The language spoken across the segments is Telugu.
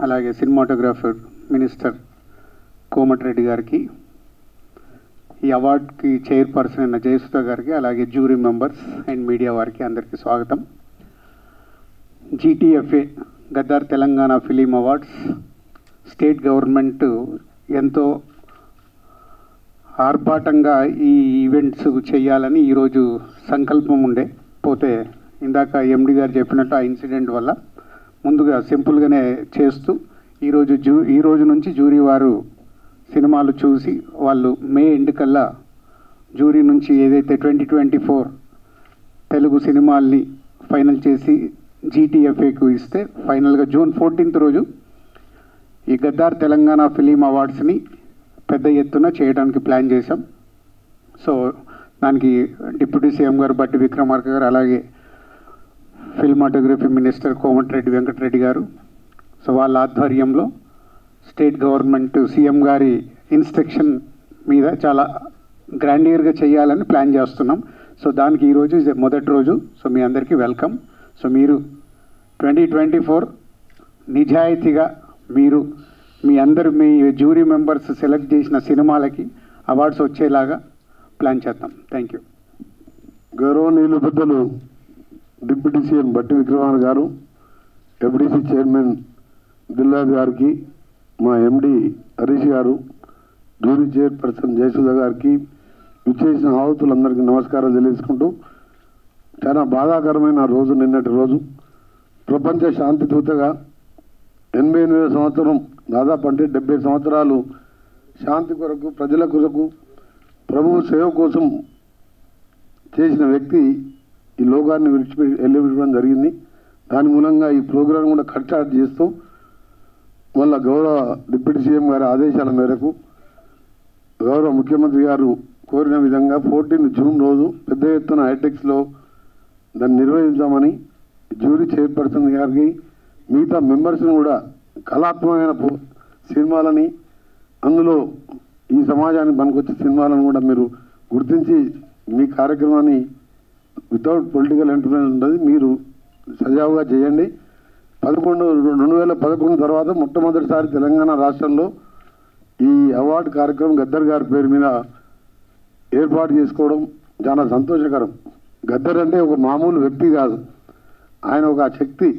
అలాగే సినిమాటోగ్రాఫర్ మినిస్టర్ కోమటిరెడ్డి గారికి, ఈ అవార్డుకి చైర్పర్సన్ అయిన జయసుధ గారికి, అలాగే జ్యూరీ మెంబర్స్ అండ్ మీడియా వారికి అందరికీ స్వాగతం. GTFA Gaddar Telangana film awards state government ఎంతో ఆర్భాటంగా ఈ ఈవెంట్స్ చేయాలని ఈరోజు సంకల్పం ఉండే, పోతే ఇందాక ఎండి గారు చెప్పినట్టు ఆ ఇన్సిడెంట్ వల్ల ముందుగా సింపుల్గానే చేస్తూ ఈ రోజు నుంచి జ్యూరీ వారు సినిమాలు చూసి వాళ్ళు మే ఎండ్ కల్లా జ్యూరీ నుంచి ఏదైతే 2024 తెలుగు సినిమాల్ని ఫైనల్ చేసి GTFAకు ఇస్తే ఫైనల్గా జూన్ 14th రోజు ఈ గద్దార్ తెలంగాణ ఫిలిం అవార్డ్స్ని పెద్ద ఎత్తున చేయడానికి ప్లాన్ చేశాం. సో దానికి డిప్యూటీ సీఎం గారు బట్టి విక్రమార్క గారు, అలాగే ఫిల్మాటోగ్రఫీ మినిస్టర్ కోమటిరెడ్డి వెంకటరెడ్డి గారు, సో వాళ్ళ ఆధ్వర్యంలో స్టేట్ గవర్నమెంట్ సీఎం గారి ఇన్స్ట్రక్షన్ మీద చాలా గ్రాండియర్గా చేయాలని ప్లాన్ చేస్తున్నాం. సో దానికి ఈరోజు మొదటి రోజు. సో మీ అందరికీ వెల్కమ్. సో మీరు 2024 నిజాయితీగా మీరు మీ జ్యూరీ మెంబర్స్ సెలెక్ట్ చేసిన సినిమాలకి అవార్డ్స్ వచ్చేలాగా ప్లాన్ చేద్దాం. Thank you. గౌరవనీయులు పెద్దలు డిప్యూటీ సీఎం బట్టి విక్రమార్క గారు, FDC చైర్మన్ దిల్రాజ్ గారికి, మా MD హరీష్ గారు, జ్యూరీ చైర్పర్సన్ జయసుధ గారికి, విచ్చేసిన ఆహుతులందరికీ నమస్కారాలు తెలియజేసుకుంటూ, చాలా బాధాకరమైన రోజు నిన్నటి రోజు. ప్రపంచ శాంతి దూతగా 88వ సంవత్సరం, దాదాపు అంటే 70 సంవత్సరాలు శాంతి కొరకు, ప్రజల కొరకు, ప్రభువు సేవ కోసం చేసిన వ్యక్తి ఈ లోకాన్ని వెళ్ళిపెట్టడం జరిగింది. దాని మూలంగా ఈ ప్రోగ్రాం కూడా కట్ చేస్తూ మళ్ళా గౌరవ డిప్యూటీ సీఎం గారి ఆదేశాల మేరకు గౌరవ ముఖ్యమంత్రి గారు కోరిన విధంగా 14 జూన్ రోజు పెద్ద ఎత్తున హైటెక్స్లో దాన్ని నిర్వహించామని జ్యూరీ చైర్పర్సన్ గారికి, మిగతా మెంబర్స్ని కూడా కళాత్మకమైన సినిమాలని, అందులో ఈ సమాజానికి పనికొచ్చే సినిమాలను కూడా మీరు గుర్తించి మీ కార్యక్రమాన్ని వితౌట్ పొలిటికల్ ఇంటర్ఫరెన్స్ ఉంటుంది, మీరు సజావుగా చేయండి. 2011 తర్వాత మొట్టమొదటిసారి తెలంగాణ రాష్ట్రంలో ఈ అవార్డు కార్యక్రమం గద్దర్ గారి పేరు మీద ఏర్పాటు చేసుకోవడం చాలా సంతోషకరం. గద్దర్ అంటే ఒక మామూలు వ్యక్తి కాదు, ఆయన ఒక శక్తి.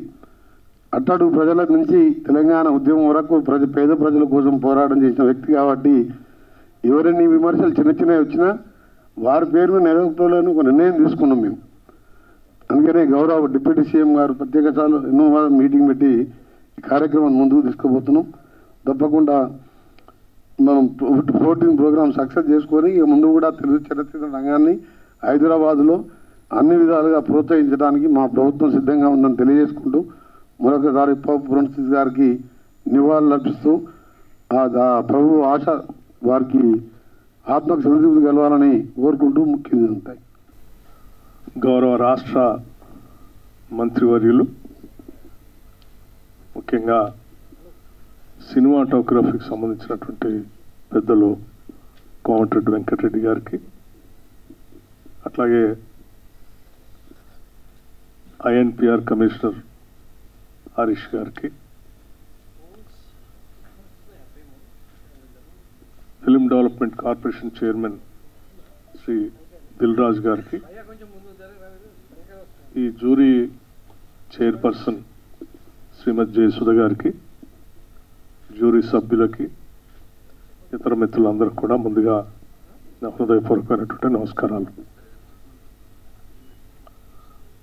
అట్టడుగు ప్రజల నుంచి తెలంగాణ ఉద్యమం వరకు పేద ప్రజల కోసం పోరాటం చేసిన వ్యక్తి కాబట్టి ఎవరైనా విమర్శలు చిన్నవి వచ్చినా వారి పేరు మీద నిలబెట్టుకోవాలని ఒక నిర్ణయం తీసుకున్నాం మేము. అందుకనే గౌరవ డిప్యూటీ సీఎం గారు ప్రత్యేకసార్లు ఎన్నో మీటింగ్ పెట్టి ఈ కార్యక్రమాన్ని ముందుకు తీసుకుపోతున్నాం. తప్పకుండా మనం 14 ప్రోగ్రామ్ సక్సెస్ చేసుకొని ముందు కూడా తెలుగు చలనచిత్ర రంగాన్ని హైదరాబాద్లో అన్ని విధాలుగా ప్రోత్సహించడానికి మా ప్రభుత్వం సిద్ధంగా ఉందని తెలియజేసుకుంటూ, మరొకసారి ఫ్రాన్సిస్ గారికి నివాళులు అర్పిస్తూ, ప్రభు ఆశ వారికి ఆత్మకు సంతృప్తి కలవాలని కోరుకుంటూ ముఖ్యంగా ఉంటాయి. గౌరవ రాష్ట్ర మంత్రివర్యులు, ముఖ్యంగా సినిమాటోగ్రఫీకి సంబంధించినటువంటి పెద్దలు కోమటిరెడ్డి వెంకటరెడ్డి గారికి, అట్లాగే INPR కమిషనర్ హరీష్ గారికి, film development corporation chairman Shri Dilraj గారికి, ఈ జ్యూరీ చైర్పర్సన్ శ్రీమతి జయసుధ గారికి, జ్యూరీ సభ్యులకి, ఇతర మిత్రులందరికీ కూడా ముందుగా నా హృదయపూర్వకమైనటువంటి నమస్కారాలు.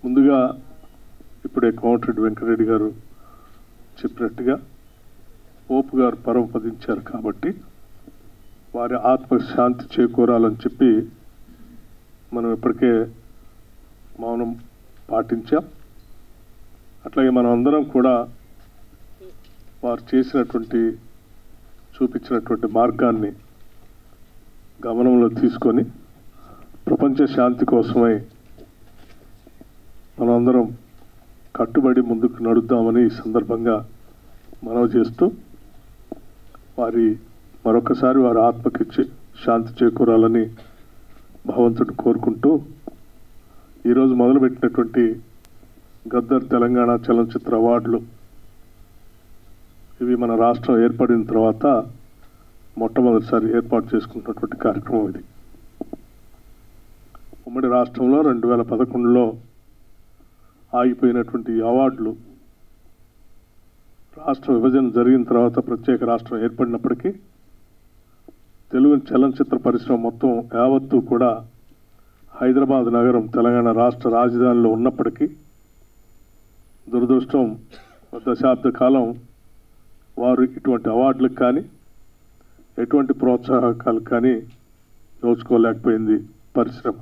ముందుగా ఇప్పుడే కోమటిరెడ్డి వెంకటరెడ్డి గారు చెప్పినట్టుగా పోపు గారు పరమపదించారు కాబట్టి వారి ఆత్మశాంతి చేకూరాలని చెప్పి మనం ఇప్పటికే మౌనం పాటించాం. అట్లాగే మనం అందరం కూడా వారు చూపించినటువంటి మార్గాన్ని గమనంలో తీసుకొని ప్రపంచ శాంతి కోసమై మనందరం కట్టుబడి ముందుకు నడుద్దామని ఈ సందర్భంగా మనవి చేస్తూ, మరొకసారి వారి ఆత్మకి శాంతి చేకూరాలని భగవంతుడు కోరుకుంటూ, ఈరోజు మొదలుపెట్టినటువంటి గద్దర్ తెలంగాణ చలనచిత్ర అవార్డులు ఇవి మన రాష్ట్రం ఏర్పడిన తర్వాత మొట్టమొదటిసారి ఏర్పాటు చేసుకున్నటువంటి కార్యక్రమం ఇది. ఉమ్మడి రాష్ట్రంలో 2011లో ఆగిపోయినటువంటి అవార్డులు రాష్ట్ర విభజన జరిగిన తర్వాత ప్రత్యేక రాష్ట్రం ఏర్పడినప్పటికీ తెలుగు చలనచిత్ర పరిశ్రమ మొత్తం యావత్తు కూడా హైదరాబాద్ నగరం తెలంగాణ రాష్ట్ర రాజధానిలో ఉన్నప్పటికీ దురదృష్టం దశాబ్ద కాలం వారు ఇటువంటి అవార్డులకు కానీ ఎటువంటి ప్రోత్సాహకాలు కానీ దోచుకోలేకపోయింది పరిశ్రమ.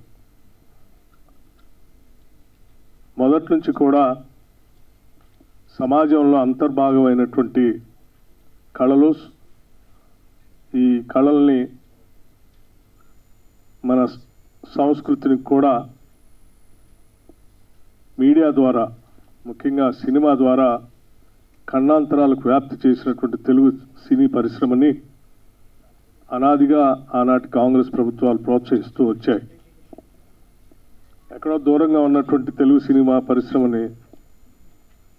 మొదటి నుంచి కూడా సమాజంలో అంతర్భాగమైనటువంటి కళలు, ఈ కళల్ని మన సంస్కృతిని కూడా మీడియా ద్వారా, ముఖ్యంగా సినిమా ద్వారా ఖండాంతరాలకు వ్యాప్తి చేసినటువంటి తెలుగు సినీ పరిశ్రమని అనాదిగా ఆనాటి కాంగ్రెస్ ప్రభుత్వాలు ప్రోత్సహిస్తూ వచ్చాయి. ఎక్కడో దూరంగా ఉన్నటువంటి తెలుగు సినిమా పరిశ్రమని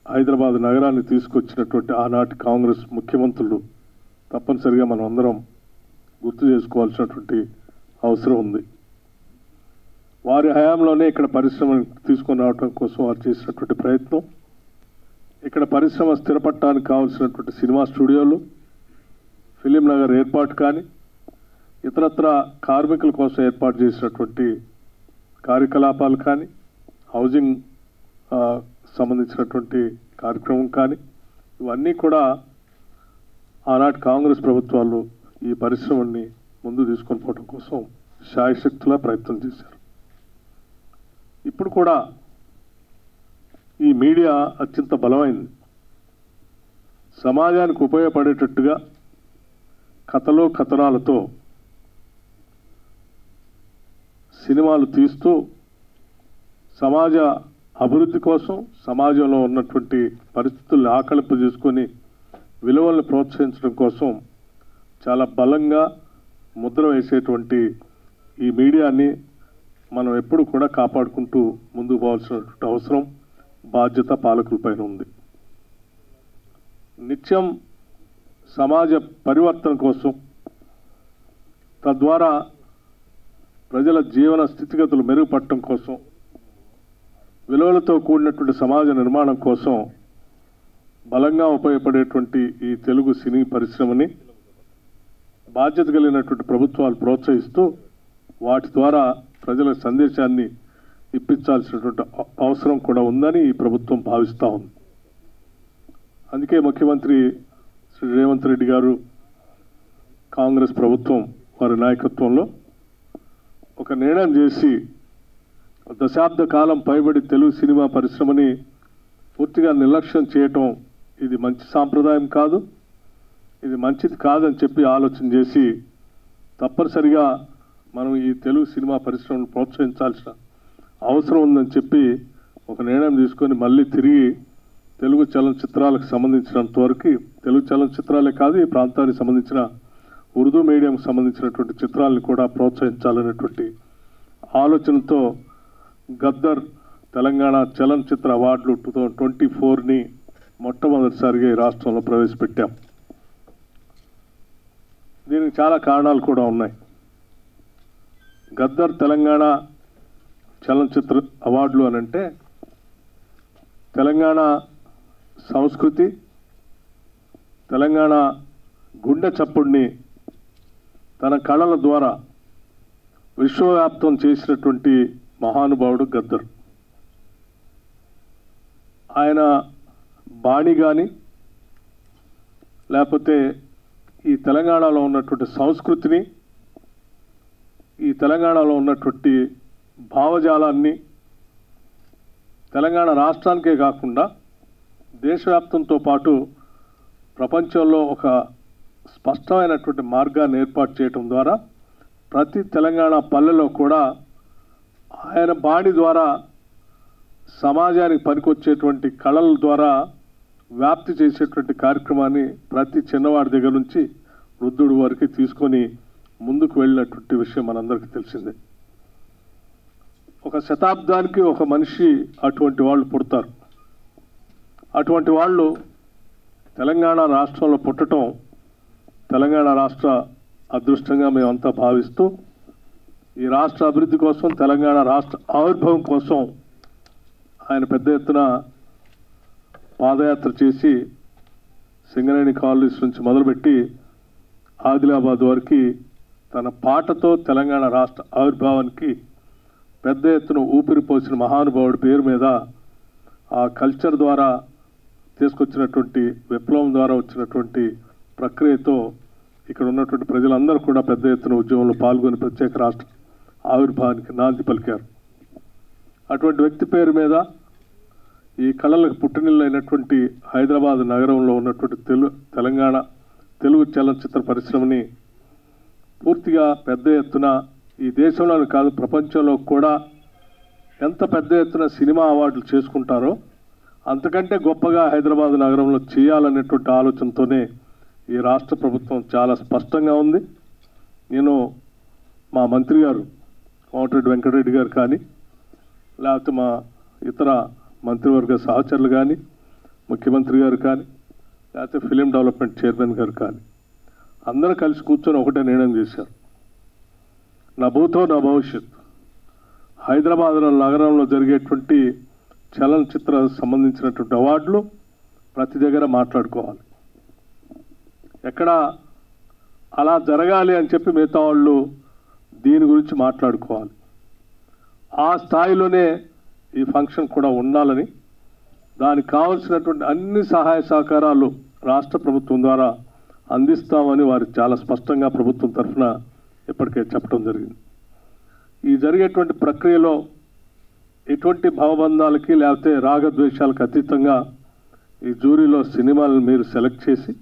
హైదరాబాద్ నగరాన్ని తీసుకొచ్చినటువంటి ఆనాటి కాంగ్రెస్ ముఖ్యమంత్రులు తప్పనిసరిగా మనం అందరం గుర్తు చేసుకోవాల్సినటువంటి అవసరం ఉంది. వారి హయాంలోనే ఇక్కడ పరిశ్రమను తీసుకొని రావడం కోసం వారు చేసినటువంటి ప్రయత్నం, ఇక్కడ పరిశ్రమ స్థిరపడటానికి కావాల్సినటువంటి సినిమా స్టూడియోలు, ఫిలిం నగర్ ఏర్పాటు కానీ, ఇతరత్ర కార్మికుల కోసం ఏర్పాటు చేసినటువంటి కార్యకలాపాలు కానీ, హౌసింగ్ సంబంధించినటువంటి కార్యక్రమం కానీ, ఇవన్నీ కూడా ఆనాటి కాంగ్రెస్ ప్రభుత్వాలు ఈ పరిశ్రమని ముందు తీసుకొని పోవడం కోసం శాయశక్తులా ప్రయత్నం చేశారు. ఇప్పుడు కూడా ఈ మీడియా అత్యంత బలమైంది. సమాజానికి ఉపయోగపడేటట్టుగా కథలు కథనాలతో సినిమాలు తీస్తూ సమాజ అభివృద్ధి కోసం, సమాజంలో ఉన్నటువంటి పరిస్థితుల్ని ఆకలింపు చేసుకొని విలువలను ప్రోత్సహించడం కోసం చాలా బలంగా ముద్ర వేసేటువంటి ఈ మీడియాని మనం ఎప్పుడు కూడా కాపాడుకుంటూ ముందుకు పోవాల్సినటువంటి అవసరం, బాధ్యత పాలకులపైన ఉంది. నిత్యం సమాజ పరివర్తన కోసం, తద్వారా ప్రజల జీవన స్థితిగతులు మెరుగుపడటం కోసం, విలువలతో కూడినటువంటి సమాజ నిర్మాణం కోసం బలంగా ఉపయోగపడేటువంటి ఈ తెలుగు సినీ పరిశ్రమని బాధ్యత కలిగినటువంటి ప్రభుత్వాలు ప్రోత్సహిస్తూ వాటి ద్వారా ప్రజల సందేశాన్ని ఇప్పించాల్సినటువంటి అవసరం కూడా ఉందని ఈ ప్రభుత్వం భావిస్తూ ఉంది. అందుకే ముఖ్యమంత్రి శ్రీ రేవంత్ రెడ్డి గారు, కాంగ్రెస్ ప్రభుత్వం వారి నాయకత్వంలో ఒక నిర్ణయం చేసి దశాబ్ద కాలం పైబడి తెలుగు సినిమా పరిశ్రమని పూర్తిగా నిర్లక్ష్యం చేయటం ఇది మంచి సాంప్రదాయం కాదు, ఇది మంచిది కాదని చెప్పి ఆలోచన చేసి తప్పనిసరిగా మనం ఈ తెలుగు సినిమా పరిశ్రమను ప్రోత్సహించాల్సిన అవసరం ఉందని చెప్పి ఒక నిర్ణయం తీసుకొని మళ్ళీ తిరిగి తెలుగు చలనచిత్రాలకు సంబంధించినంత వరకు, తెలుగు చలనచిత్రాలే కాదు ఈ ప్రాంతానికి సంబంధించిన ఉర్దూ మీడియంకు సంబంధించినటువంటి చిత్రాలను కూడా ప్రోత్సహించాలనేటువంటి ఆలోచనతో గద్దర్ తెలంగాణ చలనచిత్ర అవార్డులు 2024ని మొట్టమొదటిసారిగా ఈ రాష్ట్రంలో ప్రవేశపెట్టాం. దీనికి చాలా కారణాలు కూడా ఉన్నాయి. గద్దర్ తెలంగాణ చలనచిత్ర అవార్డులు అనంటే తెలంగాణ సంస్కృతి, తెలంగాణ గుండె చప్పుడిని తన కళల ద్వారా విశ్వవ్యాప్తం చేసినటువంటి మహానుభావుడు గద్దర్. ఆయన బాణి కానీ, లేకపోతే ఈ తెలంగాణలో ఉన్నటువంటి సంస్కృతిని, ఈ తెలంగాణలో ఉన్నటువంటి భావజాలాన్ని తెలంగాణ రాష్ట్రానికే కాకుండా దేశవ్యాప్తంతో పాటు ప్రపంచంలో ఒక స్పష్టమైనటువంటి మార్గాన్ని ఏర్పాటు చేయడం ద్వారా ప్రతి తెలంగాణ పల్లెలో కూడా ఆయన బాణి ద్వారా సమాజానికి పనికొచ్చేటువంటి కళల ద్వారా వ్యాప్తి చేసేటువంటి కార్యక్రమాన్ని ప్రతి చిన్నవాడి దగ్గర నుంచి వృద్ధుడి వరకు తీసుకొని ముందుకు వెళ్ళినటువంటి విషయం మనందరికీ తెలిసిందే. ఒక శతాబ్దానికి ఒక మనిషి అటువంటి వాళ్ళు పుడతారు. అటువంటి వాళ్ళు తెలంగాణ రాష్ట్రంలో పుట్టడం తెలంగాణ రాష్ట్ర అదృష్టంగా మేమంతా భావిస్తూ ఈ రాష్ట్ర అభివృద్ధి కోసం, తెలంగాణ రాష్ట్ర ఆవిర్భావం కోసం ఆయన పెద్ద ఎత్తున పాదయాత్ర చేసి సింగరేణి కాలనీస్ నుంచి మొదలుపెట్టి ఆదిలాబాద్ వరకు తన పాటతో తెలంగాణ రాష్ట్ర ఆవిర్భావానికి పెద్ద ఎత్తున ఊపిరిపోసిన మహానుభావుడి పేరు మీద ఆ కల్చర్ ద్వారా తీసుకొచ్చినటువంటి విప్లవం ద్వారా వచ్చినటువంటి ప్రక్రియతో ఇక్కడ ఉన్నటువంటి ప్రజలందరూ కూడా పెద్ద ఎత్తున ఉద్యమంలో పాల్గొని ప్రత్యేక రాష్ట్ర ఆవిర్భావానికి నాంది పలికారు. అటువంటి వ్యక్తి పేరు మీద ఈ కళలకు పుట్టినిల్లు అయినటువంటి హైదరాబాద్ నగరంలో ఉన్నటువంటి తెలంగాణ తెలుగు చలనచిత్ర పరిశ్రమని పూర్తిగా పెద్ద ఎత్తున ఈ దేశంలోని కాదు ప్రపంచంలో కూడా ఎంత పెద్ద ఎత్తున సినిమా అవార్డులు చేసుకుంటారో అంతకంటే గొప్పగా హైదరాబాద్ నగరంలో చేయాలనేటువంటి ఆలోచనతోనే ఈ రాష్ట్ర ప్రభుత్వం చాలా స్పష్టంగా ఉంది. నేను మా మంత్రి గారు కోమటిరెడ్డి వెంకటరెడ్డి గారు కానీ, లేకపోతే మా ఇతర మంత్రివర్గ సహచరులు కానీ, ముఖ్యమంత్రి గారు కానీ, లేకపోతే ఫిలిం డెవలప్మెంట్ చైర్మన్ గారు కానీ అందరూ కలిసి కూర్చొని ఒకటే నిర్ణయం చేశారు. నా భూతో నా భవిష్యత్, హైదరాబాద్ నగరంలో జరిగేటువంటి చలనచిత్ర సంబంధించినటువంటి అవార్డులు ప్రతి దగ్గర మాట్లాడుకోవాలి. ఎక్కడ అలా జరగాలి అని చెప్పి మిగతా వాళ్ళు దీని గురించి మాట్లాడుకోవాలి. ఆ స్థాయిలోనే ఈ ఫంక్షన్ కూడా ఉండాలని, దానికి కావాల్సినటువంటి అన్ని సహాయ సహకారాలు రాష్ట్ర ప్రభుత్వం ద్వారా అందిస్తామని వారు చాలా స్పష్టంగా ప్రభుత్వం తరఫున ఇప్పటికే చెప్పడం జరిగింది. ఈ జరిగేటువంటి ప్రక్రియలో ఎటువంటి భావబంధాలకి లేకపోతే రాగద్వేషాలకు అతీతంగా ఈ జ్యూరీలో సినిమాలను మీరు సెలెక్ట్ చేసి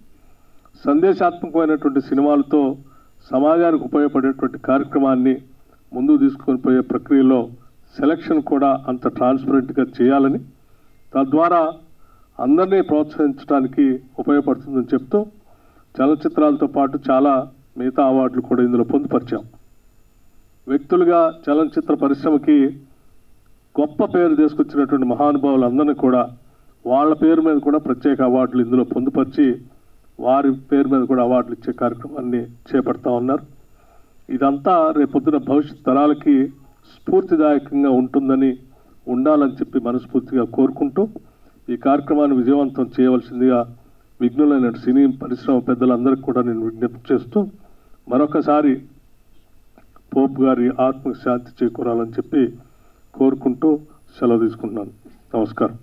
సందేశాత్మకమైనటువంటి సినిమాలతో సమాజానికి ఉపయోగపడేటువంటి కార్యక్రమాన్ని ముందుకు తీసుకొని పోయే ప్రక్రియలో సెలక్షన్ కూడా అంత ట్రాన్స్పరెంట్గా చేయాలని, తద్వారా అందరినీ ప్రోత్సహించడానికి ఉపయోగపడుతుందని చెప్తూ చలనచిత్రాలతో పాటు చాలా మిగతా అవార్డులు కూడా ఇందులో పొందుపరిచాం. వ్యక్తులుగా చలనచిత్ర పరిశ్రమకి గొప్ప పేరు తీసుకొచ్చినటువంటి మహానుభావులందరినీ కూడా వాళ్ళ పేరు మీద కూడా ప్రత్యేక అవార్డులు ఇందులో పొందుపరిచి వారి పేరు మీద కూడా అవార్డులు ఇచ్చే కార్యక్రమాన్ని చేపడతా ఉన్నారు. ఇదంతా రేపొద్దున భవిష్యత్ తరాలకి స్ఫూర్తిదాయకంగా ఉండాలని చెప్పి మనస్ఫూర్తిగా కోరుకుంటూ ఈ కార్యక్రమాన్ని విజయవంతం చేయవలసిందిగా విఘ్నులైన సినీ పరిశ్రమ పెద్దలందరికీ కూడా నేను విజ్ఞప్తి చేస్తూ మరొకసారి పోప్ గారి ఆత్మకు శాంతి చేకూరాలని చెప్పి కోరుకుంటూ సెలవు తీసుకుంటున్నాను. నమస్కారం.